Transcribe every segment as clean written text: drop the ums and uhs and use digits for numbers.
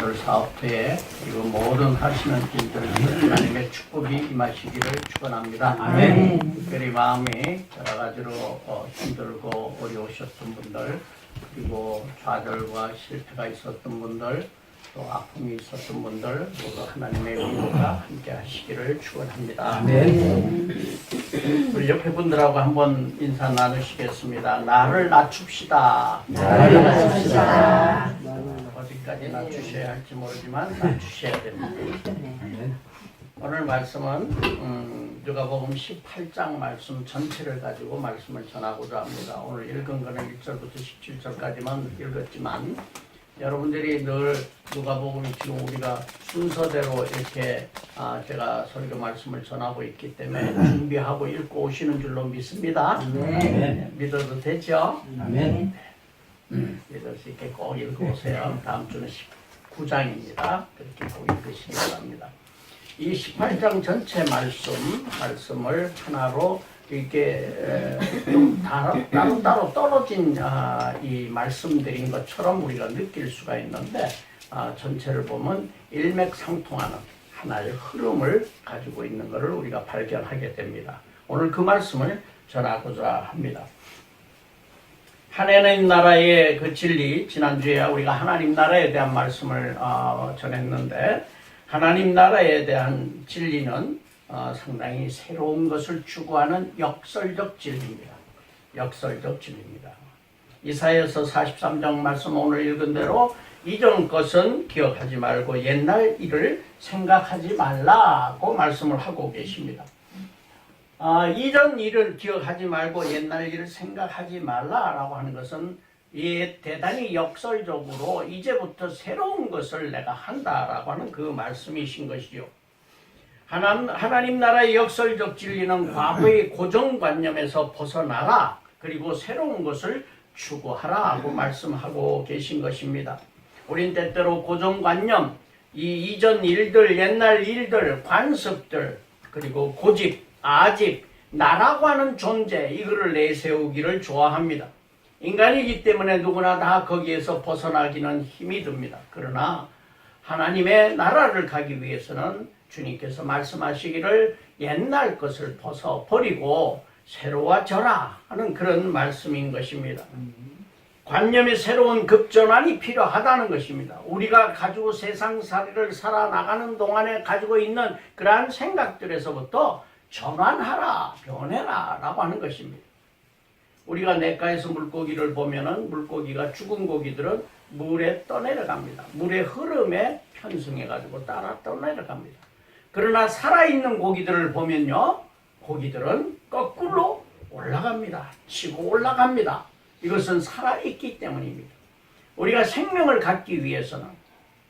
오늘 사업회에 그리고 모든 하시는 분들에게 하나님의 축복이 임하시기를 축원합니다. 아멘. 특별히 마음이 여러 가지로 힘들고 어려우셨던 분들, 그리고 좌절과 실패가 있었던 분들, 또 아픔이 있었던 분들 모두 하나님의 위로가 함께 하시기를 축원합니다. 아멘. 우리 옆에 분들하고 한번 인사 나누시겠습니다. 나를 낮춥시다. 나를 낮춥시다. 어디까지 낮추셔야 할지 모르지만 낮추셔야 됩니다. 오늘 말씀은 누가복음 18장 말씀 전체를 가지고 말씀을 전하고자 합니다. 오늘 읽은 거는 1절부터 17절까지만 읽었지만 여러분들이 늘 누가복음이 지금 우리가 순서대로 이렇게 제가 설교 말씀을 전하고 있기 때문에 준비하고 읽고 오시는 줄로 믿습니다. 네. 믿어도 되죠? 아멘. 믿을 수 있게 꼭 읽고 오세요. 다음 주는 19장입니다. 그렇게 꼭 읽으시기 바랍니다. 이 18장 전체 말씀을 하나로 이렇게 좀 따로 떨어진 이 말씀드린 것처럼 우리가 느낄 수가 있는데 전체를 보면 일맥상통하는 하나의 흐름을 가지고 있는 것을 우리가 발견하게 됩니다. 오늘 그 말씀을 전하고자 합니다. 하나님 나라의 그 진리, 지난주에 우리가 하나님 나라에 대한 말씀을 전했는데 하나님 나라에 대한 진리는 상당히 새로운 것을 추구하는 역설적 진리입니다. 역설적 진리입니다. 이사야서 43장 말씀 오늘 읽은 대로 이전 것은 기억하지 말고 옛날 일을 생각하지 말라고 말씀을 하고 계십니다. 이전 일을 기억하지 말고 옛날 일을 생각하지 말라라고 하는 것은 대단히 역설적으로 이제부터 새로운 것을 내가 한다라고 하는 그 말씀이신 것이죠. 하나님 나라의 역설적 진리는 과거의 고정관념에서 벗어나라, 그리고 새로운 것을 추구하라 하고 말씀하고 계신 것입니다. 우린 때때로 고정관념, 이 이전 일들, 옛날 일들, 관습들, 그리고 고집, 아집, 나라고 하는 존재, 이거를 내세우기를 좋아합니다. 인간이기 때문에 누구나 다 거기에서 벗어나기는 힘이 듭니다. 그러나 하나님의 나라를 가기 위해서는 주님께서 말씀하시기를 옛날 것을 벗어버리고 새로워져라 하는 그런 말씀인 것입니다. 관념의 새로운 급전환이 필요하다는 것입니다. 우리가 가지고 세상살이를 살아나가는 동안에 가지고 있는 그러한 생각들에서부터 전환하라, 변해라 라고 하는 것입니다. 우리가 냇가에서 물고기를 보면은 물고기가 죽은 고기들은 물에 떠내려갑니다. 물의 흐름에 편승해가지고 따라 떠내려갑니다. 그러나 살아있는 고기들을 보면요, 고기들은 거꾸로 올라갑니다. 치고 올라갑니다. 이것은 살아있기 때문입니다. 우리가 생명을 갖기 위해서는,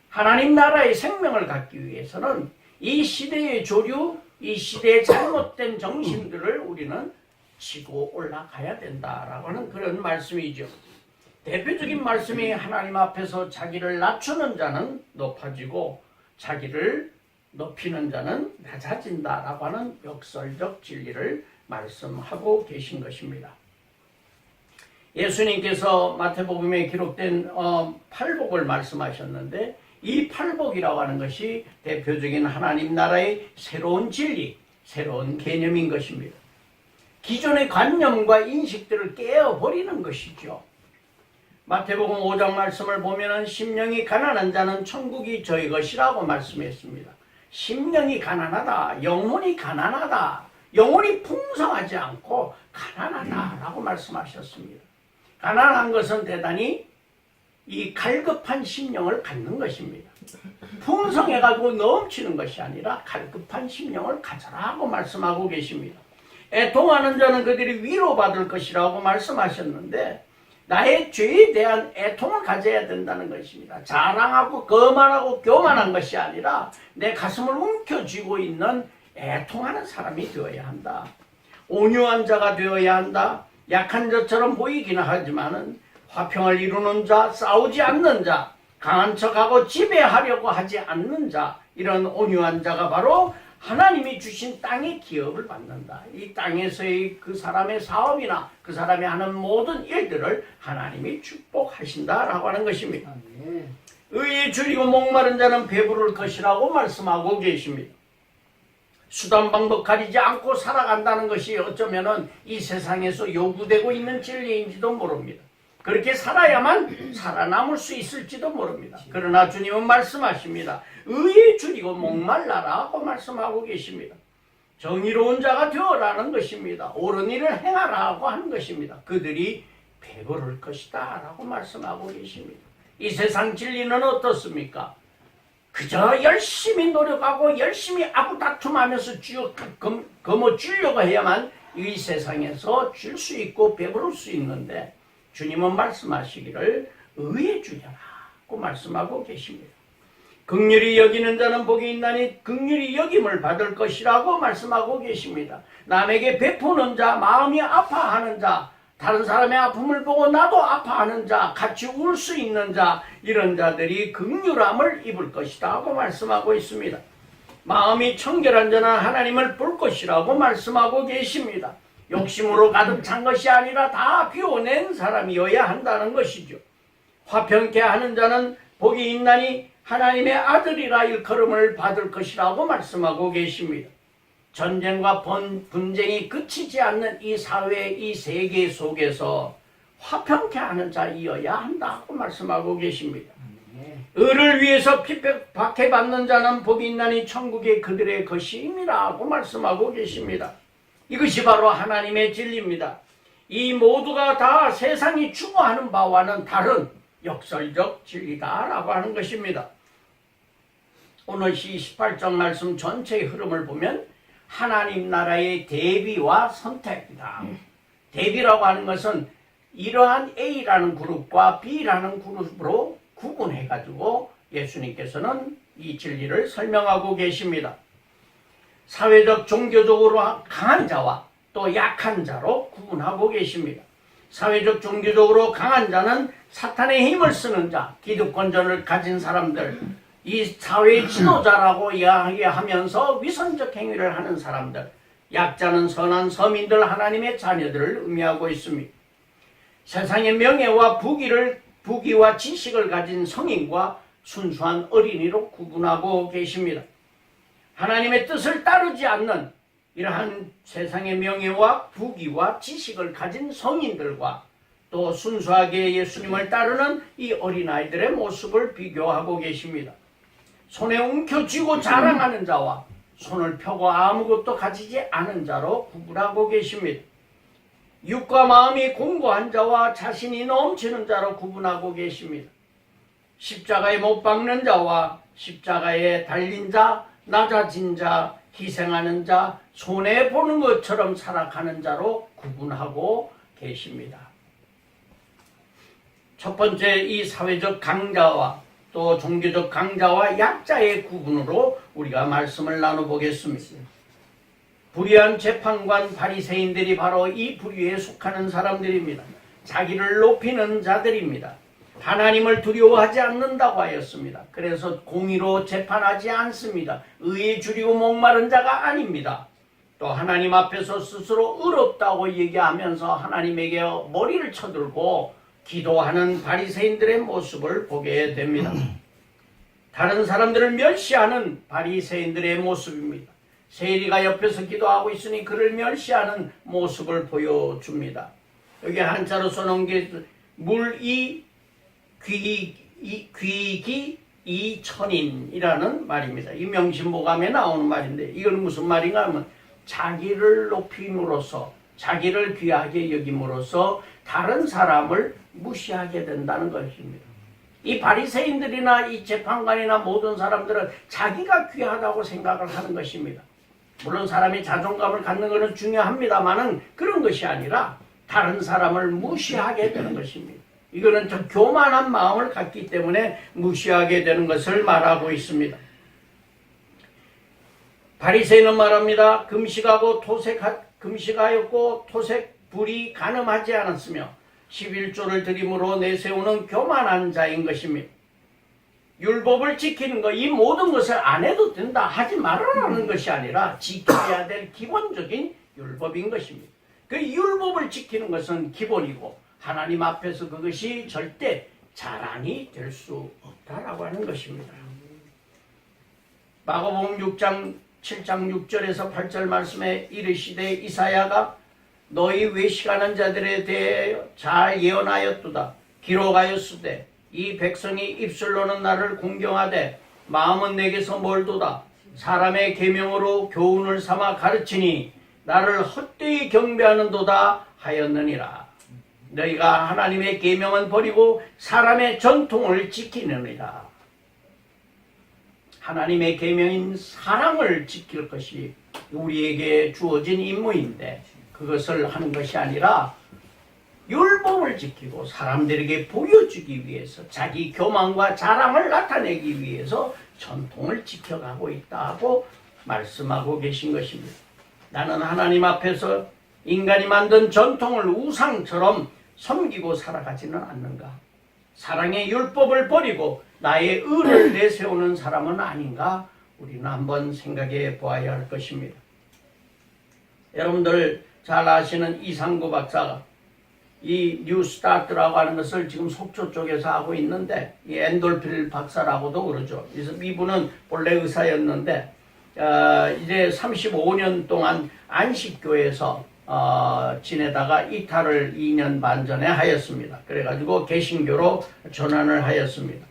하나님 나라의 생명을 갖기 위해서는 이 시대의 조류, 이 시대의 잘못된 정신들을 우리는 치고 올라가야 된다라고 하는 그런 말씀이죠. 대표적인 말씀이 하나님 앞에서 자기를 낮추는 자는 높아지고 자기를 높이는 자는 낮아진다라고 하는 역설적 진리를 말씀하고 계신 것입니다. 예수님께서 마태복음에 기록된 팔복을 말씀하셨는데 이 팔복이라고 하는 것이 대표적인 하나님 나라의 새로운 진리, 새로운 개념인 것입니다. 기존의 관념과 인식들을 깨어버리는 것이죠. 마태복음 5장 말씀을 보면은 심령이 가난한 자는 천국이 저희 것이라고 말씀했습니다. 심령이 가난하다, 영혼이 가난하다, 영혼이 풍성하지 않고 가난하다라고 말씀하셨습니다. 가난한 것은 대단히 이 갈급한 심령을 갖는 것입니다. 풍성해가지고 넘치는 것이 아니라 갈급한 심령을 가져라고 말씀하고 계십니다. 애통하는 자는 그들이 위로받을 것이라고 말씀하셨는데 나의 죄에 대한 애통을 가져야 된다는 것입니다. 자랑하고 거만하고 교만한 것이 아니라 내 가슴을 움켜쥐고 있는 애통하는 사람이 되어야 한다. 온유한 자가 되어야 한다. 약한 자처럼 보이기는 하지만은 화평을 이루는 자, 싸우지 않는 자, 강한 척하고 지배하려고 하지 않는 자, 이런 온유한 자가 바로 하나님이 주신 땅의 기업을 받는다. 이 땅에서의 그 사람의 사업이나 그 사람이 하는 모든 일들을 하나님이 축복하신다라고 하는 것입니다. 의의 의에 줄이고 목마른 자는 배부를 것이라고 말씀하고 계십니다. 수단 방법 가리지 않고 살아간다는 것이 어쩌면은 이 세상에서 요구되고 있는 진리인지도 모릅니다. 그렇게 살아야만 살아남을 수 있을지도 모릅니다. 그러나 주님은 말씀하십니다. 의에 줄이고 목말라라고 말씀하고 계십니다. 정의로운 자가 되어라는 것입니다. 옳은 일을 행하라고 하는 것입니다. 그들이 배부를 것이다 라고 말씀하고 계십니다. 이 세상 진리는 어떻습니까? 그저 열심히 노력하고 열심히 아구다툼하면서 거머쥐려고 해야만 이 세상에서 줄 수 있고 배부를 수 있는데, 주님은 말씀하시기를 의에 주려라고 말씀하고 계십니다. 긍휼히 여기는 자는 복이 있나니 긍휼히 여김을 받을 것이라고 말씀하고 계십니다. 남에게 베푸는 자, 마음이 아파하는 자, 다른 사람의 아픔을 보고 나도 아파하는 자, 같이 울 수 있는 자, 이런 자들이 긍휼함을 입을 것이다 하고 말씀하고 있습니다. 마음이 청결한 자는 하나님을 볼 것이라고 말씀하고 계십니다. 욕심으로 가득 찬 것이 아니라 다 비워낸 사람이어야 한다는 것이죠. 화평케 하는 자는 복이 있나니 하나님의 아들이라 일컬음을 받을 것이라고 말씀하고 계십니다. 전쟁과 분쟁이 그치지 않는 이 사회, 이 세계 속에서 화평케 하는 자이어야 한다고 말씀하고 계십니다. 의를 위해서 핍박해받는 자는 복이 있나니 천국이 그들의 것임이라고 말씀하고 계십니다. 이것이 바로 하나님의 진리입니다. 이 모두가 다 세상이 추구하는 바와는 다른 역설적 진리다라고 하는 것입니다. 오늘 시 18장 말씀 전체의 흐름을 보면 하나님 나라의 대비와 선택이다. 대비라고 하는 것은 이러한 A라는 그룹과 B라는 그룹으로 구분해가지고 예수님께서는 이 진리를 설명하고 계십니다. 사회적, 종교적으로 강한 자와 또 약한 자로 구분하고 계십니다. 사회적, 종교적으로 강한 자는 사탄의 힘을 쓰는 자, 기득권전을 가진 사람들, 이 사회의 지도자라고 이야기하면서 위선적 행위를 하는 사람들, 약자는 선한 서민들, 하나님의 자녀들을 의미하고 있습니다. 세상의 명예와 부귀와 지식을 가진 성인과 순수한 어린이로 구분하고 계십니다. 하나님의 뜻을 따르지 않는 이러한 세상의 명예와 부귀와 지식을 가진 성인들과 또 순수하게 예수님을 따르는 이 어린아이들의 모습을 비교하고 계십니다. 손에 움켜쥐고 자랑하는 자와 손을 펴고 아무것도 가지지 않은 자로 구분하고 계십니다. 육과 마음이 공고한 자와 자신이 넘치는 자로 구분하고 계십니다. 십자가에 못 박는 자와 십자가에 달린 자, 낮아진 자, 희생하는 자, 손해보는 것처럼 살아가는 자로 구분하고 계십니다. 첫 번째, 이 사회적 강자와 또 종교적 강자와 약자의 구분으로 우리가 말씀을 나눠보겠습니다. 불의한 재판관 바리새인들이 바로 이 부류에 속하는 사람들입니다. 자기를 높이는 자들입니다. 하나님을 두려워하지 않는다고 하였습니다. 그래서 공의로 재판하지 않습니다. 의에 줄이고 목마른 자가 아닙니다. 또 하나님 앞에서 스스로 의롭다고 얘기하면서 하나님에게 머리를 쳐들고 기도하는 바리새인들의 모습을 보게 됩니다. 다른 사람들을 멸시하는 바리새인들의 모습입니다. 세리가 옆에서 기도하고 있으니 그를 멸시하는 모습을 보여줍니다. 여기 한자로 써놓은 게 물이 귀기 이천인이라는 말입니다. 이 명심보감에 나오는 말인데 이건 무슨 말인가 하면 자기를 높임으로써 자기를 귀하게 여김으로써 다른 사람을 무시하게 된다는 것입니다. 이 바리새인들이나 이 재판관이나 모든 사람들은 자기가 귀하다고 생각을 하는 것입니다. 물론 사람이 자존감을 갖는 것은 중요합니다만은 그런 것이 아니라 다른 사람을 무시하게 되는 것입니다. 이거는 좀 교만한 마음을 갖기 때문에 무시하게 되는 것을 말하고 있습니다. 바리새인은 말합니다. 금식하였고 토색 불이 간음하지 않았으며 11조를 드림으로 내세우는 교만한 자인 것입니다. 율법을 지키는 것, 이 모든 것을 안 해도 된다, 하지 말아라는 것이 아니라 지켜야 될 기본적인 율법인 것입니다. 그 율법을 지키는 것은 기본이고 하나님 앞에서 그것이 절대 자랑이 될 수 없다라고 하는 것입니다. 마가복음 6장 7장 6절에서 8절 말씀에 이르시되 이사야가 너희 외식하는 자들에 대해 잘 예언하였도다. 기록하였으되 이 백성이 입술로는 나를 공경하되 마음은 내게서 멀도다. 사람의 계명으로 교훈을 삼아 가르치니 나를 헛되이 경배하는도다 하였느니라. 너희가 하나님의 계명은 버리고 사람의 전통을 지키느니라. 하나님의 계명인 사랑을 지킬 것이 우리에게 주어진 임무인데 그것을 하는 것이 아니라 율법을 지키고 사람들에게 보여주기 위해서 자기 교만과 자랑을 나타내기 위해서 전통을 지켜가고 있다고 말씀하고 계신 것입니다. 나는 하나님 앞에서 인간이 만든 전통을 우상처럼 섬기고 살아가지는 않는가? 사랑의 율법을 버리고 나의 의를 내세우는 사람은 아닌가? 우리는 한번 생각해 보아야 할 것입니다. 여러분들 잘 아시는 이상구 박사가 이 뉴스타트라고 하는 것을 지금 속초 쪽에서 하고 있는데 이 엔돌필 박사라고도 그러죠. 그래서 이분은 본래 의사였는데 이제 35년 동안 안식교에서 지내다가 이탈을 2년 반 전에 하였습니다. 그래가지고 개신교로 전환을 하였습니다.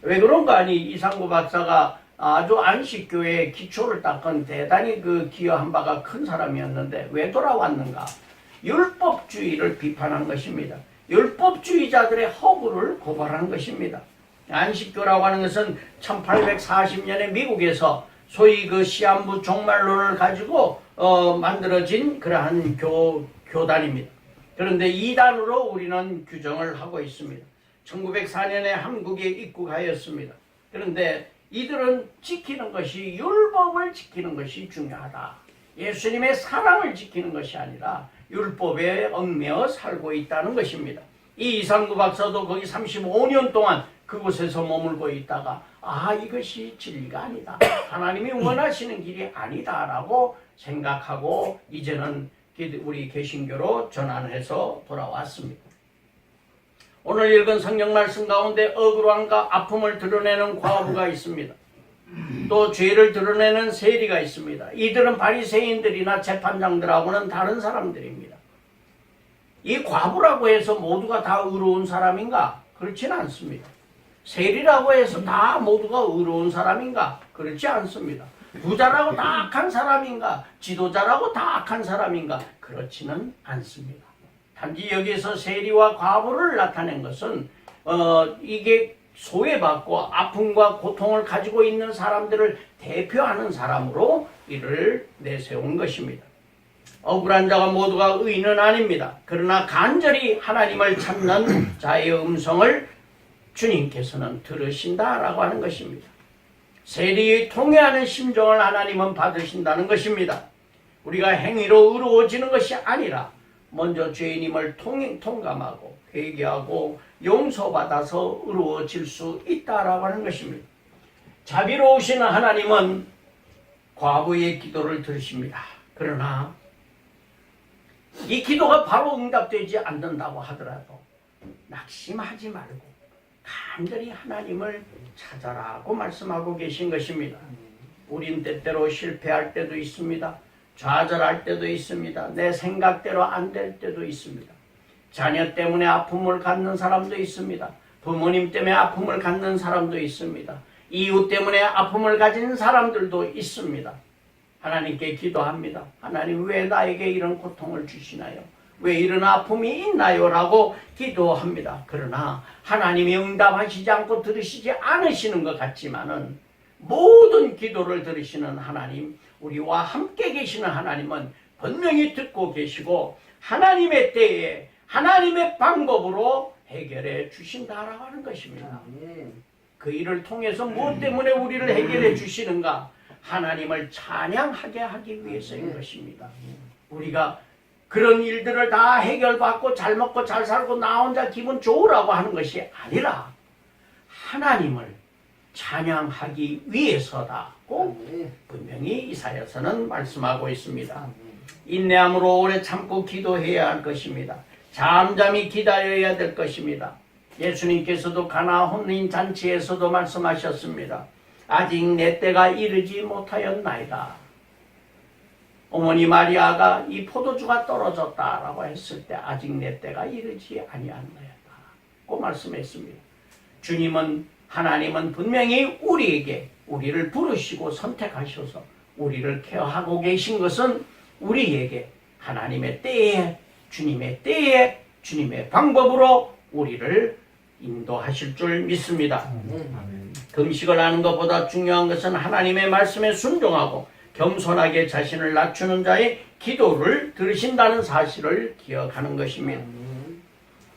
왜 그런가 하니 이상구 박사가 아주 안식교의 기초를 닦은 대단히 그 기여한 바가 큰 사람이었는데 왜 돌아왔는가? 율법주의를 비판한 것입니다. 율법주의자들의 허구를 고발한 것입니다. 안식교라고 하는 것은 1840년에 미국에서 소위 그 시한부 종말론을 가지고 만들어진 그러한 교단입니다. 그런데 이단으로 우리는 규정을 하고 있습니다. 1904년에 한국에 입국하였습니다. 그런데 이들은 지키는 것이 율법을 지키는 것이 중요하다. 예수님의 사랑을 지키는 것이 아니라 율법에 얽매여 살고 있다는 것입니다. 이 이상구 박사도 거기 35년 동안 그곳에서 머물고 있다가 이것이 진리가 아니다. 하나님이 원하시는 길이 아니다라고 생각하고 이제는 우리 개신교로 전환해서 돌아왔습니다. 오늘 읽은 성경 말씀 가운데 억울함과 아픔을 드러내는 과부가 있습니다. 또 죄를 드러내는 세리가 있습니다. 이들은 바리새인들이나 재판장들하고는 다른 사람들입니다. 이 과부라고 해서 모두가 다 의로운 사람인가? 그렇지는 않습니다. 세리라고 해서 다 모두가 의로운 사람인가? 그렇지 않습니다. 부자라고 다 악한 사람인가? 지도자라고 다 악한 사람인가? 그렇지는 않습니다. 단지 여기서 세리와 과부를 나타낸 것은 이게 소외받고 아픔과 고통을 가지고 있는 사람들을 대표하는 사람으로 이를 내세운 것입니다. 억울한 자가 모두가 의인은 아닙니다. 그러나 간절히 하나님을 찾는 자의 음성을 주님께서는 들으신다라고 하는 것입니다. 세리의 통회하는 심정을 하나님은 받으신다는 것입니다. 우리가 행위로 의로워지는 것이 아니라 먼저 죄인임을 통감하고 회개하고 용서받아서 의로워질 수 있다라고 하는 것입니다. 자비로우신 하나님은 과부의 기도를 들으십니다. 그러나 이 기도가 바로 응답되지 않는다고 하더라도 낙심하지 말고 간절히 하나님을 찾아라고 말씀하고 계신 것입니다. 우린 때때로 실패할 때도 있습니다. 좌절할 때도 있습니다. 내 생각대로 안 될 때도 있습니다. 자녀 때문에 아픔을 갖는 사람도 있습니다. 부모님 때문에 아픔을 갖는 사람도 있습니다. 이웃 때문에 아픔을 가진 사람들도 있습니다. 하나님께 기도합니다. 하나님 왜 나에게 이런 고통을 주시나요? 왜 이런 아픔이 있나요? 라고 기도합니다. 그러나 하나님이 응답하시지 않고 들으시지 않으시는 것 같지만은 모든 기도를 들으시는 하나님, 우리와 함께 계시는 하나님은 분명히 듣고 계시고 하나님의 때에 하나님의 방법으로 해결해 주신다라고 하는 것입니다. 그 일을 통해서 무엇 때문에 우리를 해결해 주시는가? 하나님을 찬양하게 하기 위해서인 것입니다. 우리가 그런 일들을 다 해결받고 잘 먹고 잘 살고 나 혼자 기분 좋으라고 하는 것이 아니라 하나님을 찬양하기 위해서다고 분명히 이사야서는 말씀하고 있습니다. 인내함으로 오래 참고 기도해야 할 것입니다. 잠잠히 기다려야 될 것입니다. 예수님께서도 가나 혼인 잔치에서도 말씀하셨습니다. 아직 내 때가 이르지 못하였나이다. 어머니 마리아가 이 포도주가 떨어졌다라고 했을 때 아직 내 때가 이르지 아니하였나이다. 고 말씀했습니다. 주님은 하나님은 분명히 우리를 부르시고 선택하셔서 우리를 케어하고 계신 것은 우리에게 하나님의 때에 주님의 때에 주님의 방법으로 우리를 인도하실 줄 믿습니다. 금식을 하는 것보다 중요한 것은 하나님의 말씀에 순종하고 겸손하게 자신을 낮추는 자의 기도를 들으신다는 사실을 기억하는 것입니다.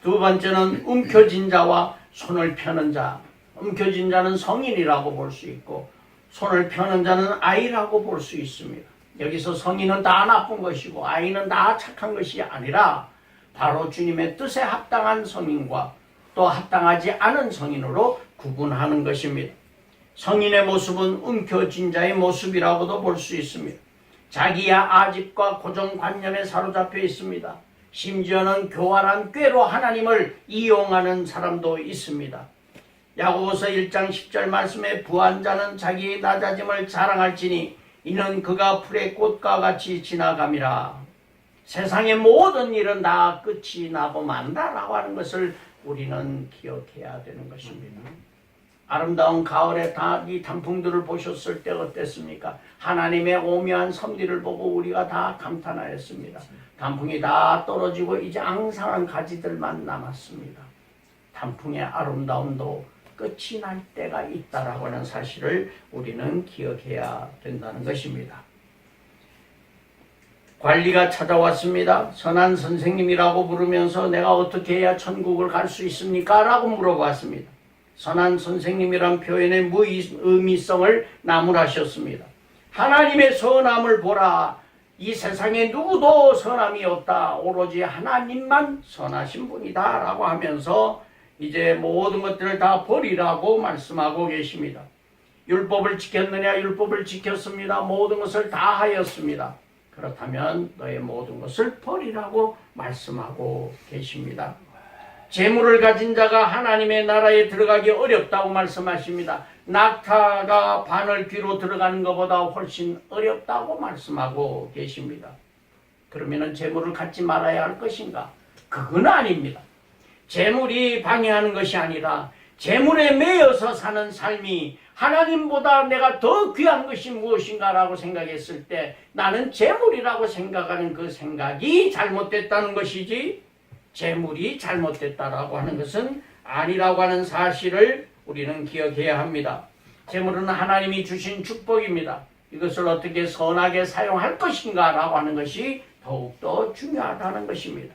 두 번째는 움켜진 자와 손을 펴는 자. 움켜진 자는 성인이라고 볼 수 있고 손을 펴는 자는 아이라고 볼 수 있습니다. 여기서 성인은 다 나쁜 것이고 아이는 다 착한 것이 아니라 바로 주님의 뜻에 합당한 성인과 또 합당하지 않은 성인으로 구분하는 것입니다. 성인의 모습은 움켜진 자의 모습이라고도 볼 수 있습니다. 자기의 아집과 고정관념에 사로잡혀 있습니다. 심지어는 교활한 꾀로 하나님을 이용하는 사람도 있습니다. 야고보서 1장 10절 말씀에 부한 자는 자기의 낮아짐을 자랑할지니 이는 그가 풀의 꽃과 같이 지나감이라. 세상의 모든 일은 다 끝이 나고 만다라고 하는 것을 우리는 기억해야 되는 것입니다. 아름다운 가을의 이 단풍들을 보셨을 때 어땠습니까? 하나님의 오묘한 섭리를 보고 우리가 다 감탄하였습니다. 단풍이 다 떨어지고 이제 앙상한 가지들만 남았습니다. 단풍의 아름다움도 끝이 날 때가 있다라고 하는 사실을 우리는 기억해야 된다는 것입니다. 관리가 찾아왔습니다. 선한 선생님이라고 부르면서 내가 어떻게 해야 천국을 갈 수 있습니까? 라고 물어봤습니다. 선한 선생님이란 표현의 의미성을 나무라셨습니다. 하나님의 선함을 보라. 이 세상에 누구도 선함이 없다. 오로지 하나님만 선하신 분이다. 라고 하면서 이제 모든 것들을 다 버리라고 말씀하고 계십니다. 율법을 지켰느냐? 율법을 지켰습니다. 모든 것을 다 하였습니다. 그렇다면 너의 모든 것을 버리라고 말씀하고 계십니다. 재물을 가진 자가 하나님의 나라에 들어가기 어렵다고 말씀하십니다. 낙타가 바늘 귀로 들어가는 것보다 훨씬 어렵다고 말씀하고 계십니다. 그러면 재물을 갖지 말아야 할 것인가? 그건 아닙니다. 재물이 방해하는 것이 아니라 재물에 매여서 사는 삶이 하나님보다 내가 더 귀한 것이 무엇인가라고 생각했을 때 나는 재물이라고 생각하는 그 생각이 잘못됐다는 것이지 재물이 잘못됐다라고 하는 것은 아니라고 하는 사실을 우리는 기억해야 합니다. 재물은 하나님이 주신 축복입니다. 이것을 어떻게 선하게 사용할 것인가 라고 하는 것이 더욱더 중요하다는 것입니다.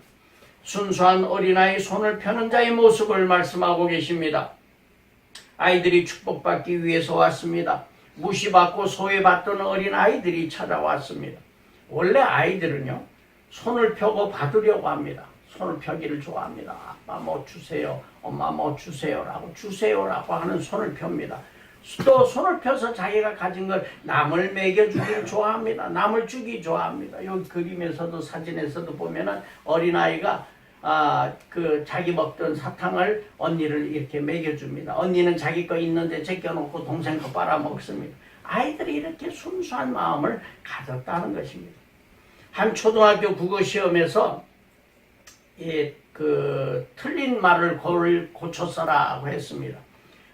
순수한 어린아이 손을 펴는 자의 모습을 말씀하고 계십니다. 아이들이 축복받기 위해서 왔습니다. 무시받고 소외받던 어린아이들이 찾아왔습니다. 원래 아이들은요 손을 펴고 받으려고 합니다. 손을 펴기를 좋아합니다. 아빠 뭐 주세요, 엄마 뭐 주세요라고 주세요라고 하는 손을 펴니다. 또 손을 펴서 자기가 가진 걸 남을 먹여주기를 좋아합니다. 남을 주기 좋아합니다. 여기 그림에서도 사진에서도 보면은 어린아이가 자기 먹던 사탕을 언니를 이렇게 먹여줍니다. 언니는 자기 거 있는데 제껴놓고 동생 거 빨아먹습니다. 아이들이 이렇게 순수한 마음을 가졌다는 것입니다. 한 초등학교 국어 시험에서 틀린 말을 고쳐 써라고 했습니다.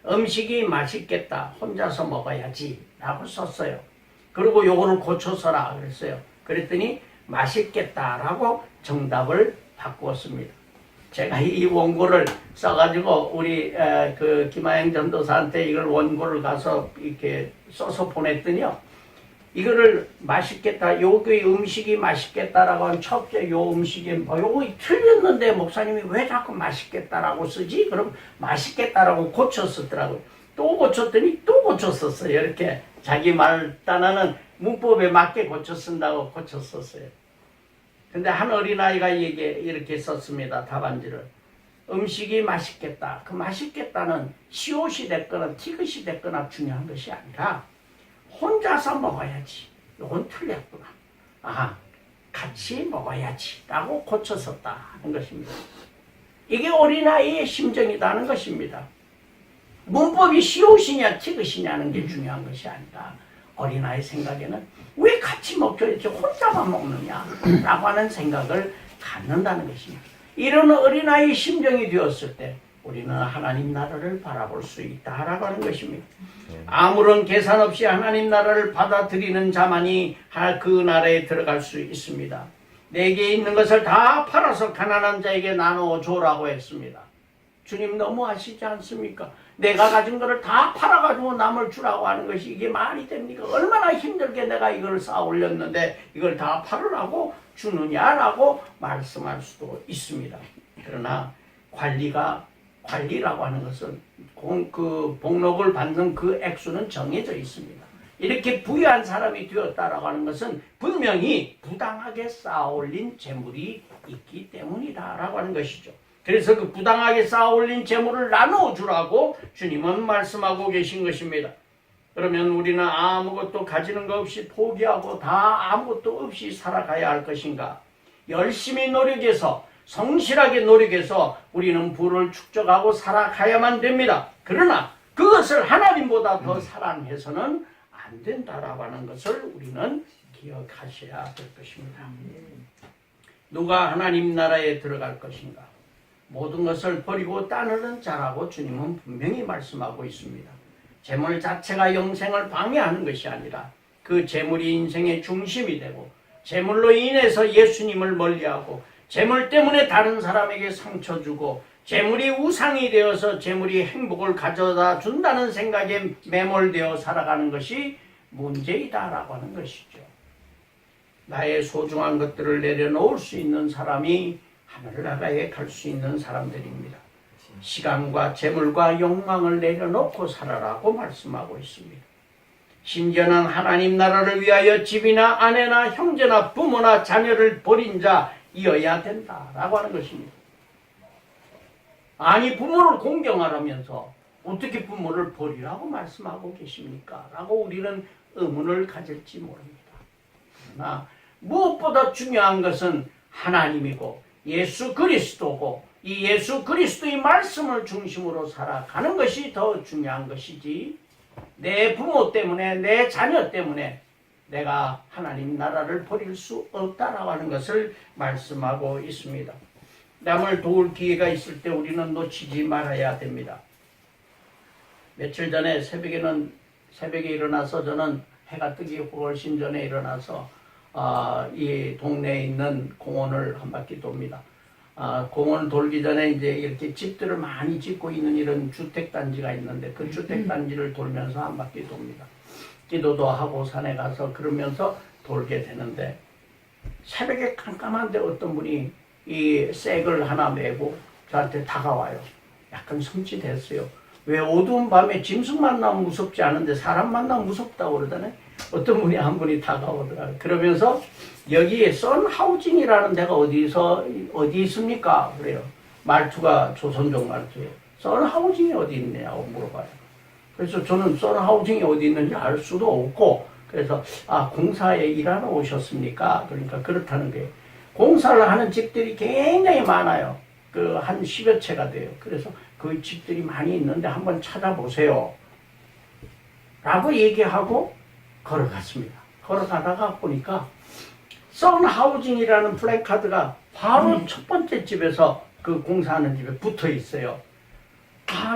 음식이 맛있겠다. 혼자서 먹어야지 라고 썼어요. 그리고 요거를 고쳐 써라 그랬어요. 그랬더니 맛있겠다라고 정답을 바꾸었습니다. 제가 이 원고를 써가지고 우리 김하영 전도사한테 이걸 원고를 가서 이렇게 써서 보냈더니요. 이거를 맛있겠다, 요게 음식이 맛있겠다라고 한 첫째 요 음식이 요거 틀렸는데 목사님이 왜 자꾸 맛있겠다라고 쓰지? 그럼 맛있겠다라고 고쳤었더라고요. 또 고쳤더니 또 고쳤었어요. 이렇게 자기 말 따라는 문법에 맞게 고쳐 쓴다고 고쳤었어요. 근데 한 어린아이가 이렇게 썼습니다. 답안지를. 음식이 맛있겠다. 그 맛있겠다는 시옷이 됐거나 티귿이 됐거나 중요한 것이 아니라 혼자서 먹어야지. 이건 틀렸구나. 같이 먹어야지. 라고 고쳤었다 하는 것입니다. 이게 어린아이의 심정이라는 것입니다. 문법이 쉬우시냐 티그시냐는 게 중요한 것이 아니라 어린아이 생각에는 왜 같이 먹혀야지 혼자만 먹느냐 라고 하는 생각을 갖는다는 것입니다. 이런 어린아이의 심정이 되었을 때 우리는 하나님 나라를 바라볼 수 있다라고 하는 것입니다. 아무런 계산 없이 하나님 나라를 받아들이는 자만이 그 나라에 들어갈 수 있습니다. 내게 있는 것을 다 팔아서 가난한 자에게 나누어 줘라고 했습니다. 주님 너무하시지 않습니까? 내가 가진 것을 다 팔아가지고 남을 주라고 하는 것이 이게 말이 됩니까? 얼마나 힘들게 내가 이걸 쌓아 올렸는데 이걸 다 팔으라고 주느냐라고 말씀할 수도 있습니다. 그러나 관리라고 하는 것은 그 복록을 받는 그 액수는 정해져 있습니다. 이렇게 부유한 사람이 되었다라고 하는 것은 분명히 부당하게 쌓아올린 재물이 있기 때문이다라고 하는 것이죠. 그래서 그 부당하게 쌓아올린 재물을 나눠주라고 주님은 말씀하고 계신 것입니다. 그러면 우리는 아무것도 가지는 것 없이 포기하고 다 아무것도 없이 살아가야 할 것인가? 열심히 노력해서 성실하게 노력해서 우리는 부를 축적하고 살아가야만 됩니다. 그러나 그것을 하나님보다 더 사랑해서는 안 된다라고 하는 것을 우리는 기억하셔야 될 것입니다. 누가 하나님 나라에 들어갈 것인가? 모든 것을 버리고 따르는 자라고 주님은 분명히 말씀하고 있습니다. 재물 자체가 영생을 방해하는 것이 아니라 그 재물이 인생의 중심이 되고 재물로 인해서 예수님을 멀리하고 재물 때문에 다른 사람에게 상처 주고 재물이 우상이 되어서 재물이 행복을 가져다 준다는 생각에 매몰되어 살아가는 것이 문제이다라고 하는 것이죠. 나의 소중한 것들을 내려놓을 수 있는 사람이 하늘나라에 갈 수 있는 사람들입니다. 시간과 재물과 욕망을 내려놓고 살아라고 말씀하고 있습니다. 심지어는 하나님 나라를 위하여 집이나 아내나 형제나 부모나 자녀를 버린 자이어야 된다라고 하는 것입니다. 아니 부모를 공경하라면서 어떻게 부모를 버리라고 말씀하고 계십니까? 라고 우리는 의문을 가질지 모릅니다. 그러나 무엇보다 중요한 것은 하나님이고 예수 그리스도고 이 예수 그리스도의 말씀을 중심으로 살아가는 것이 더 중요한 것이지 내 부모 때문에 내 자녀 때문에 내가 하나님 나라를 버릴 수 없다라고 하는 것을 말씀하고 있습니다. 남을 도울 기회가 있을 때 우리는 놓치지 말아야 됩니다. 며칠 전에 새벽에 일어나서 저는 해가 뜨기 훨씬 전에 일어나서 이 동네에 있는 공원을 한 바퀴 돕니다. 공원을 돌기 전에 이제 이렇게 집들을 많이 짓고 있는 이런 주택단지가 있는데 그 주택단지를 돌면서 한 바퀴 돕니다. 기도도 하고 산에 가서 그러면서 돌게 되는데 새벽에 깜깜한데 어떤 분이 이 색을 하나 메고 저한테 다가와요. 약간 섬찟했어요. 왜 어두운 밤에 짐승 만나면 무섭지 않은데 사람 만나면 무섭다고 그러잖아요. 어떤 분이 한 분이 다가오더라고요. 그러면서 여기에 썬하우징이라는 데가 어디 있습니까? 그래요. 말투가 조선족 말투예요. 썬하우징이 어디 있냐고 물어봐요. 그래서 저는 썬하우징이 어디 있는지 알 수도 없고 그래서 공사에 일하러 오셨습니까? 그러니까 그렇다는 거예요. 공사를 하는 집들이 굉장히 많아요. 그 한 10여 채가 돼요. 그래서 그 집들이 많이 있는데 한번 찾아보세요. 라고 얘기하고 걸어갔습니다. 걸어가다가 보니까 썬하우징이라는 플래카드가 바로 첫 번째 집에서 그 공사하는 집에 붙어 있어요.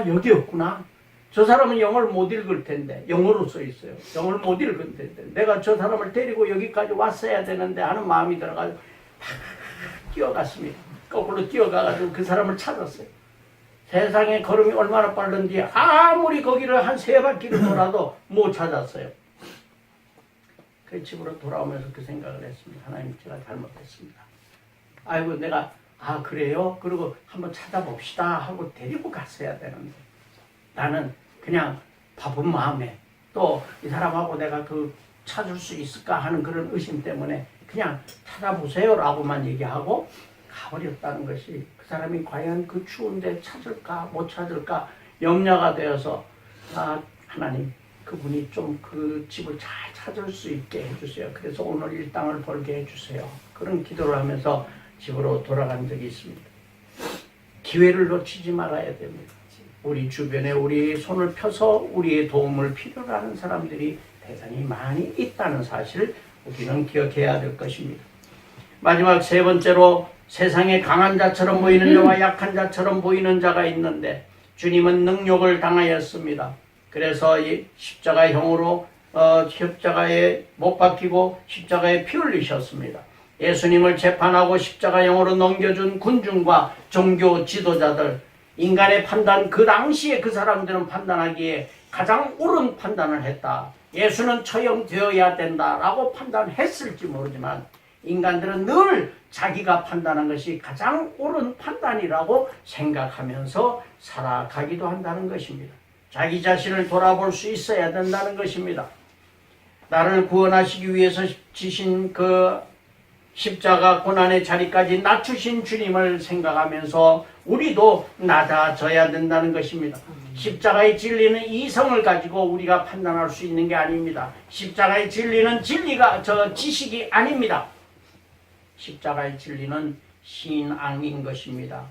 여기였구나. 저 사람은 영어를 못 읽을 텐데 영어로 써 있어요. 영어를 못 읽을 텐데 내가 저 사람을 데리고 여기까지 왔어야 되는데 하는 마음이 들어가지고 뛰어갔습니다. 거꾸로 뛰어가가지고 그 사람을 찾았어요. 세상에 걸음이 얼마나 빠른지 아무리 거기를 한 3바퀴를 돌아도 못 찾았어요. 그 집으로 돌아오면서 그 생각을 했습니다. 하나님 제가 잘못했습니다. 아이고 내가 그래요? 그리고 한번 찾아봅시다 하고 데리고 갔어야 되는데 나는 그냥 바쁜 마음에 또 이 사람하고 내가 찾을 수 있을까 하는 그런 의심 때문에 그냥 찾아보세요 라고만 얘기하고 가버렸다는 것이 그 사람이 과연 그 추운데 찾을까 못 찾을까 염려가 되어서 하나님 그분이 좀 그 집을 잘 찾을 수 있게 해주세요. 그래서 오늘 일당을 벌게 해주세요. 그런 기도를 하면서 집으로 돌아간 적이 있습니다. 기회를 놓치지 말아야 됩니다. 우리 주변에 우리 손을 펴서 우리의 도움을 필요로 하는 사람들이 대단히 많이 있다는 사실을 우리는 기억해야 될 것입니다. 마지막 세 번째로 세상에 강한 자처럼 보이는 자와 약한 자처럼 보이는 자가 있는데 주님은 능욕을 당하였습니다. 그래서 이 십자가형으로 십자가에 못 박히고 십자가에 피 흘리셨습니다. 예수님을 재판하고 십자가형으로 넘겨준 군중과 종교 지도자들, 인간의 판단, 그 당시에 그 사람들은 판단하기에 가장 옳은 판단을 했다. 예수는 처형되어야 된다라고 판단했을지 모르지만 인간들은 늘 자기가 판단한 것이 가장 옳은 판단이라고 생각하면서 살아가기도 한다는 것입니다. 자기 자신을 돌아볼 수 있어야 된다는 것입니다. 나를 구원하시기 위해서 지신 그 십자가 고난의 자리까지 낮추신 주님을 생각하면서 우리도 낮아져야 된다는 것입니다. 십자가의 진리는 이성을 가지고 우리가 판단할 수 있는 게 아닙니다. 십자가의 진리는 지식이 아닙니다. 십자가의 진리는 신앙인 것입니다.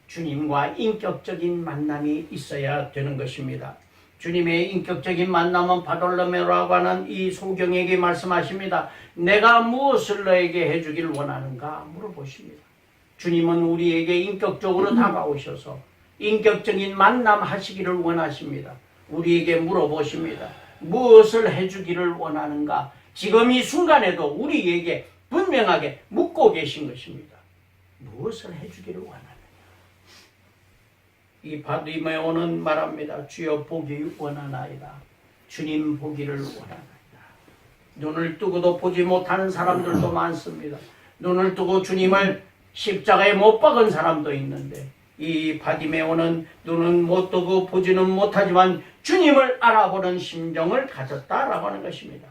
주님과 인격적인 만남이 있어야 되는 것입니다. 주님의 인격적인 만남은 바돌로메오라고 하는 이 소경에게 말씀하십니다. 내가 무엇을 너에게 해주길 원하는가 물어보십니다. 주님은 우리에게 인격적으로 다가오셔서 인격적인 만남 하시기를 원하십니다. 우리에게 물어보십니다. 무엇을 해주기를 원하는가? 지금 이 순간에도 우리에게 분명하게 묻고 계신 것입니다. 무엇을 해주기를 원하느냐? 이 바디메오는 말합니다. 주여 보기 원하나이다. 주님 보기를 원하나이다. 눈을 뜨고도 보지 못하는 사람들도 많습니다. 눈을 뜨고 주님을 십자가에 못 박은 사람도 있는데 이 바디메오는 눈은 못 뜨고 보지는 못하지만 주님을 알아보는 심정을 가졌다라고 하는 것입니다.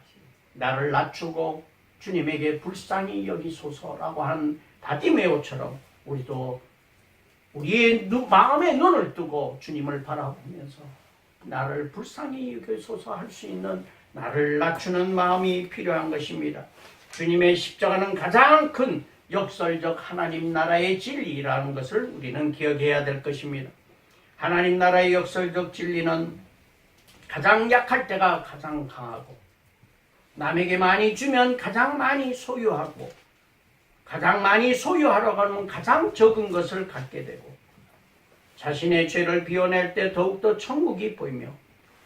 나를 낮추고 주님에게 불쌍히 여기소서라고 한 바디메오처럼 우리도 우리의 마음의 눈을 뜨고 주님을 바라보면서 나를 불쌍히 여기소서 할 수 있는 나를 낮추는 마음이 필요한 것입니다. 주님의 십자가는 가장 큰 역설적 하나님 나라의 진리라는 것을 우리는 기억해야 될 것입니다. 하나님 나라의 역설적 진리는 가장 약할 때가 가장 강하고 남에게 많이 주면 가장 많이 소유하고 가장 많이 소유하려고 하면 가장 적은 것을 갖게 되고 자신의 죄를 비워낼 때 더욱더 천국이 보이며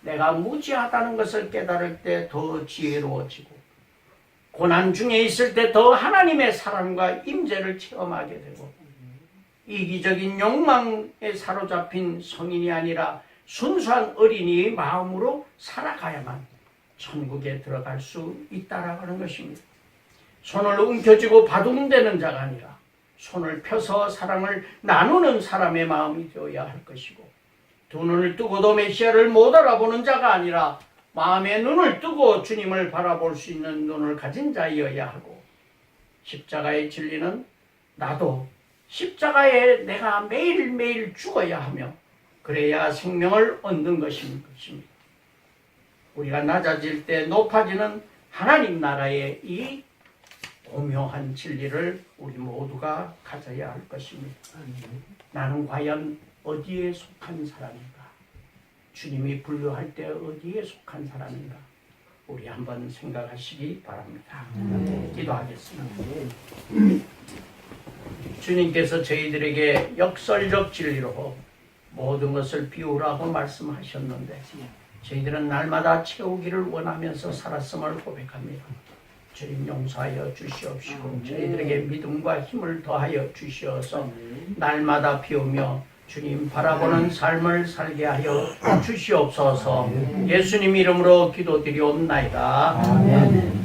내가 무지하다는 것을 깨달을 때 더 지혜로워지고 고난 중에 있을 때 더 하나님의 사랑과 임재를 체험하게 되고 이기적인 욕망에 사로잡힌 성인이 아니라 순수한 어린이의 마음으로 살아가야만 천국에 들어갈 수 있다라고 하는 것입니다. 손을 움켜쥐고 바둥대는 자가 아니라 손을 펴서 사랑을 나누는 사람의 마음이 되어야 할 것이고 두 눈을 뜨고도 메시아를 못 알아보는 자가 아니라 마음의 눈을 뜨고 주님을 바라볼 수 있는 눈을 가진 자이어야 하고 십자가의 진리는 나도 십자가에 내가 매일매일 죽어야 하며 그래야 생명을 얻는 것입니다. 우리가 낮아질 때 높아지는 하나님 나라의 이 오묘한 진리를 우리 모두가 가져야 할 것입니다. 나는 과연 어디에 속한 사람인가? 주님이 분류할 때 어디에 속한 사람인가? 우리 한번 생각하시기 바랍니다. 기도하겠습니다. 주님께서 저희들에게 역설적 진리로 모든 것을 비우라고 말씀하셨는데 저희들은 날마다 채우기를 원하면서 살았음을 고백합니다. 주님 용서하여 주시옵시고 저희들에게 믿음과 힘을 더하여 주시어서 날마다 비우며 주님 바라보는 삶을 살게 하여 주시옵소서. 예수님 이름으로 기도드리옵나이다. 아멘.